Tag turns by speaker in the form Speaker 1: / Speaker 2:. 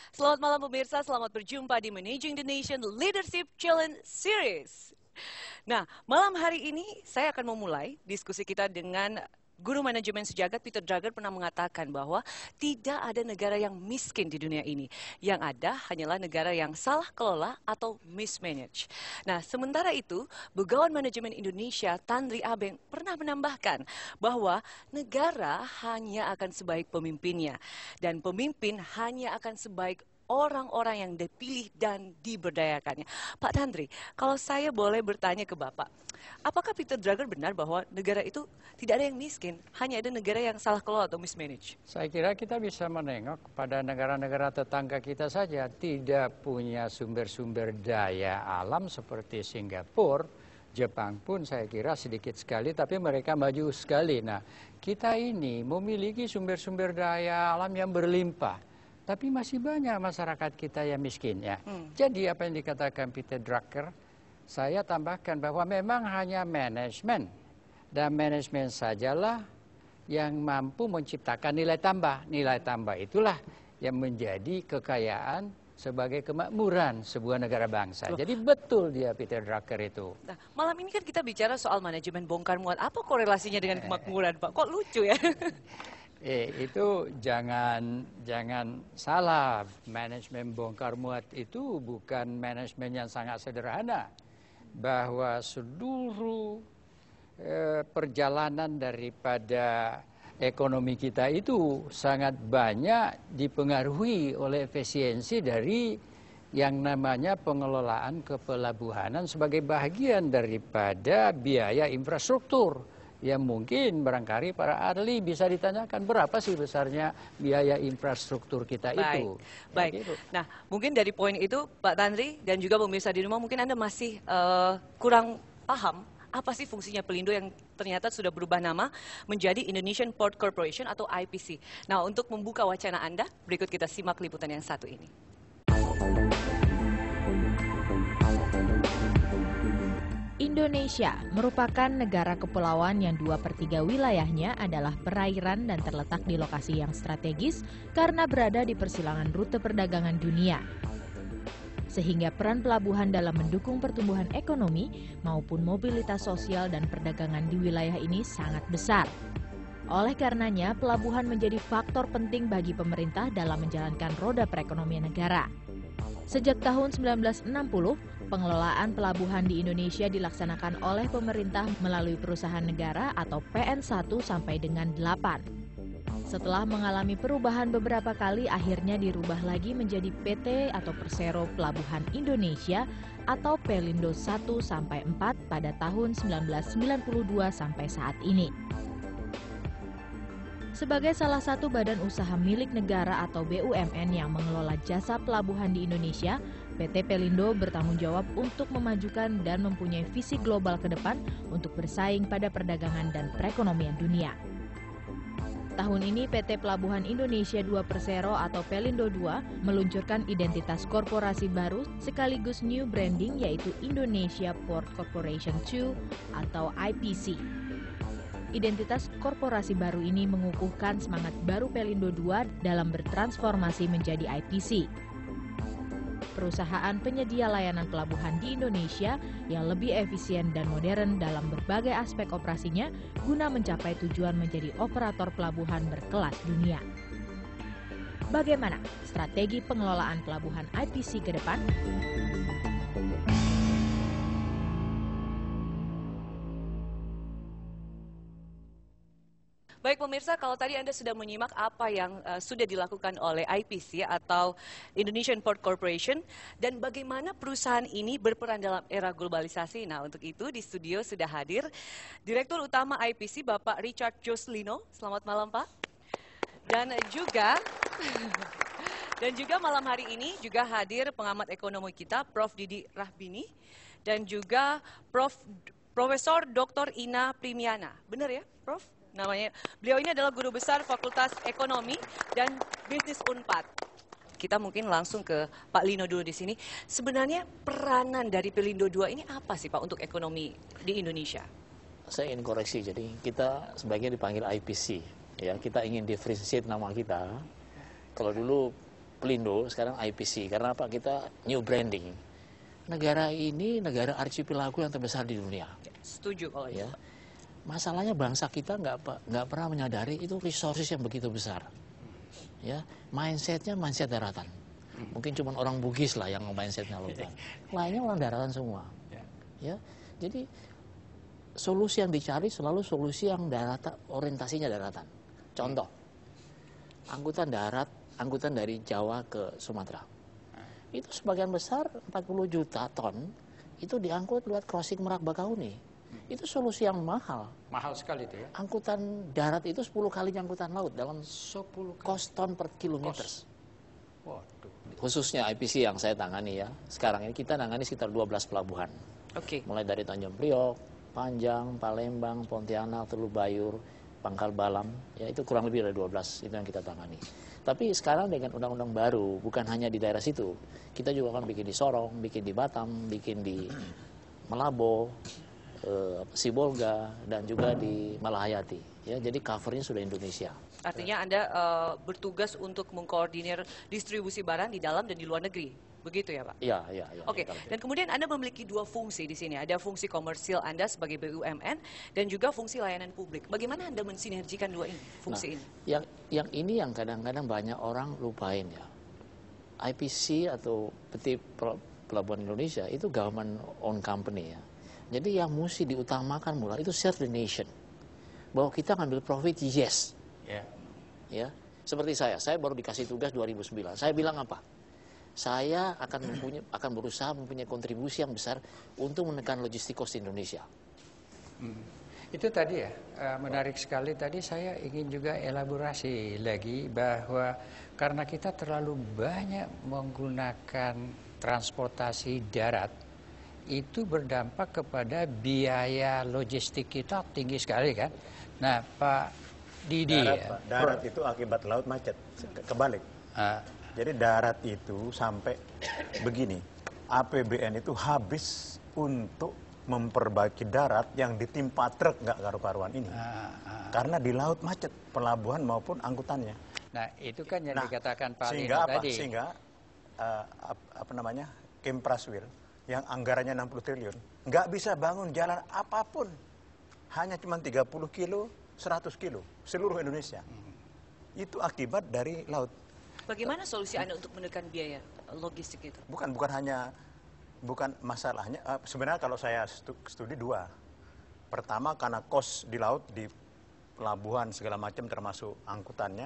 Speaker 1: Selamat malam pemirsa, selamat berjumpa di Managing the Nation Leadership Challenge Series. Nah, malam hari ini saya akan memulai diskusi kita dengan Guru Manajemen Sejagat Peter Drucker pernah mengatakan bahwa tidak ada negara yang miskin di dunia ini. Yang ada hanyalah negara yang salah kelola atau mismanage. Nah, sementara itu, Begawan Manajemen Indonesia Tanri Abeng pernah menambahkan bahwa negara hanya akan sebaik pemimpinnya. Dan pemimpin hanya akan sebaik orang-orang yang dipilih dan diberdayakannya. Pak Tandri, kalau saya boleh bertanya ke Bapak, apakah Peter Drucker benar bahwa negara itu tidak ada yang miskin, hanya ada negara yang salah kelola atau mismanage?
Speaker 2: Saya kira kita bisa menengok pada negara-negara tetangga kita saja tidak punya sumber-sumber daya alam seperti Singapura, Jepang pun saya kira sedikit sekali, tapi mereka maju sekali. Nah, kita ini memiliki sumber-sumber daya alam yang berlimpah. Tapi masih banyak masyarakat kita yang miskin ya. Jadi apa yang dikatakan Peter Drucker, saya tambahkan bahwa memang hanya manajemen. Dan manajemen sajalah yang mampu menciptakan nilai tambah. Nilai tambah itulah yang menjadi kekayaan sebagai kemakmuran sebuah negara bangsa. Jadi betul dia Peter Drucker itu.
Speaker 1: Nah, malam ini kan kita bicara soal manajemen bongkar muat. Apa korelasinya dengan kemakmuran, Pak? Kok lucu ya?
Speaker 2: Itu jangan salah, manajemen bongkar muat itu bukan manajemen yang sangat sederhana. Bahwa seluruh perjalanan daripada ekonomi kita itu sangat banyak dipengaruhi oleh efisiensi dari yang namanya pengelolaan kepelabuhanan sebagai bagian daripada biaya infrastruktur. Yang mungkin barangkali para ahli bisa ditanyakan berapa sih besarnya biaya infrastruktur kita itu.
Speaker 1: Baik.
Speaker 2: Gitu.
Speaker 1: Nah, mungkin dari poin itu Pak Tandri dan juga pemirsa di rumah mungkin Anda masih kurang paham apa sih fungsinya Pelindo yang ternyata sudah berubah nama menjadi Indonesian Port Corporation atau IPC. Nah, untuk membuka wacana Anda, berikut kita simak liputan yang satu ini.
Speaker 3: Indonesia merupakan negara kepulauan yang 2/3 wilayahnya adalah perairan dan terletak di lokasi yang strategis karena berada di persilangan rute perdagangan dunia. Sehingga peran pelabuhan dalam mendukung pertumbuhan ekonomi maupun mobilitas sosial dan perdagangan di wilayah ini sangat besar. Oleh karenanya, pelabuhan menjadi faktor penting bagi pemerintah dalam menjalankan roda perekonomian negara. Sejak tahun 1960, pengelolaan pelabuhan di Indonesia dilaksanakan oleh pemerintah melalui perusahaan negara atau PN1 sampai dengan 8. Setelah mengalami perubahan beberapa kali, akhirnya dirubah lagi menjadi PT atau Persero Pelabuhan Indonesia atau Pelindo 1 sampai 4 pada tahun 1992 sampai saat ini. Sebagai salah satu badan usaha milik negara atau BUMN yang mengelola jasa pelabuhan di Indonesia, PT Pelindo bertanggung jawab untuk memajukan dan mempunyai visi global ke depan untuk bersaing pada perdagangan dan perekonomian dunia. Tahun ini PT Pelabuhan Indonesia 2 Persero atau Pelindo 2 meluncurkan identitas korporasi baru sekaligus new branding yaitu Indonesia Port Corporation 2 atau IPC. Identitas korporasi baru ini mengukuhkan semangat baru Pelindo 2 dalam bertransformasi menjadi IPC. Perusahaan penyedia layanan pelabuhan di Indonesia yang lebih efisien dan modern dalam berbagai aspek operasinya guna mencapai tujuan menjadi operator pelabuhan berkelas dunia. Bagaimana strategi pengelolaan pelabuhan IPC ke depan?
Speaker 1: Baik pemirsa, kalau tadi Anda sudah menyimak apa yang sudah dilakukan oleh IPC atau Indonesian Port Corporation dan bagaimana perusahaan ini berperan dalam era globalisasi. Nah, untuk itu di studio sudah hadir Direktur Utama IPC Bapak Richard Joslino. Selamat malam Pak. Dan juga malam hari ini juga hadir pengamat ekonomi kita Prof. Didi Rahbini dan juga Profesor Dr. Ina Primiana. Benar ya, Prof? Namanya. Beliau ini adalah guru besar Fakultas Ekonomi dan Bisnis Unpad. Kita mungkin langsung ke Pak Lino dulu di sini. Sebenarnya peranan dari Pelindo 2 ini apa sih Pak untuk ekonomi di Indonesia?
Speaker 4: Saya ingin koreksi, jadi kita sebaiknya dipanggil IPC. Ya, kita ingin differentiate nama kita. Kalau dulu Pelindo, sekarang IPC. Karena apa? Kita new branding. Negara ini negara archipelago yang terbesar di dunia.
Speaker 1: Setuju kalau itu.
Speaker 4: Ya. Masalahnya bangsa kita nggak pernah menyadari itu resources yang begitu besar. Ya, mindsetnya mindset daratan. Mungkin cuma orang Bugis lah yang mindsetnya lautan. Lainnya orang daratan semua. Ya, jadi solusi yang dicari selalu solusi yang daratan, orientasinya daratan. Contoh, angkutan darat, angkutan dari Jawa ke Sumatera. Itu sebagian besar 40 juta ton itu diangkut lewat crossing Merak Bakahuni. Itu solusi yang mahal.
Speaker 2: Mahal sekali itu ya.
Speaker 4: Angkutan darat itu 10 kali angkutan laut dalam
Speaker 2: 10
Speaker 4: cost ton per kilometer.
Speaker 2: Waduh.
Speaker 4: Khususnya IPC yang saya tangani ya. Sekarang ini kita tangani sekitar 12 pelabuhan.
Speaker 1: Oke.
Speaker 4: Mulai dari Tanjung Priok, Panjang, Palembang, Pontianak, Teluk Bayur, Pangkal Balam. Ya itu kurang lebih dari 12 itu yang kita tangani. Tapi sekarang dengan undang-undang baru, bukan hanya di daerah situ. Kita juga akan bikin di Sorong, bikin di Batam, bikin di Malabo, Sibolga, dan juga di Malahayati. Ya, jadi covernya sudah Indonesia.
Speaker 1: Artinya Anda bertugas untuk mengkoordinir distribusi barang di dalam dan di luar negeri. Begitu ya, Pak?
Speaker 4: Iya.
Speaker 1: Oke, dan kemudian Anda memiliki dua fungsi di sini. Ada fungsi komersil Anda sebagai BUMN dan juga fungsi layanan publik. Bagaimana Anda mensinergikan dua ini, fungsi ini?
Speaker 4: Yang ini yang kadang-kadang banyak orang lupain ya. IPC atau PT Pelabuhan Indonesia itu government owned company ya. Jadi yang mesti diutamakan mulai itu serve the nation. Bahwa kita ngambil profit, yes. Ya, seperti saya baru dikasih tugas 2009. Saya bilang apa? Saya akan berusaha mempunyai kontribusi yang besar untuk menekan logistik cost Indonesia.
Speaker 2: Itu tadi ya, menarik sekali. Tadi saya ingin juga elaborasi lagi bahwa karena kita terlalu banyak menggunakan transportasi darat, itu berdampak kepada biaya logistik kita tinggi sekali kan. Nah, Pak Didi
Speaker 5: darat itu akibat laut macet, kebalik. Jadi darat itu sampai begini, APBN itu habis untuk memperbaiki darat yang ditimpa truk nggak karu-karuan ini. Karena di laut macet, pelabuhan maupun angkutannya.
Speaker 2: Nah, itu kan yang dikatakan Pak
Speaker 5: Sehingga
Speaker 2: Lino tadi.
Speaker 5: Sehingga Kempraswil yang anggarannya 60 triliun nggak bisa bangun jalan apapun, hanya cuma 30 kilo, 100 kilo seluruh Indonesia. Itu akibat dari laut.
Speaker 1: Bagaimana solusi Anda untuk menekan biaya logistik itu?
Speaker 5: Bukan masalahnya. Sebenarnya kalau saya studi dua. Pertama karena kos di laut, di pelabuhan segala macam termasuk angkutannya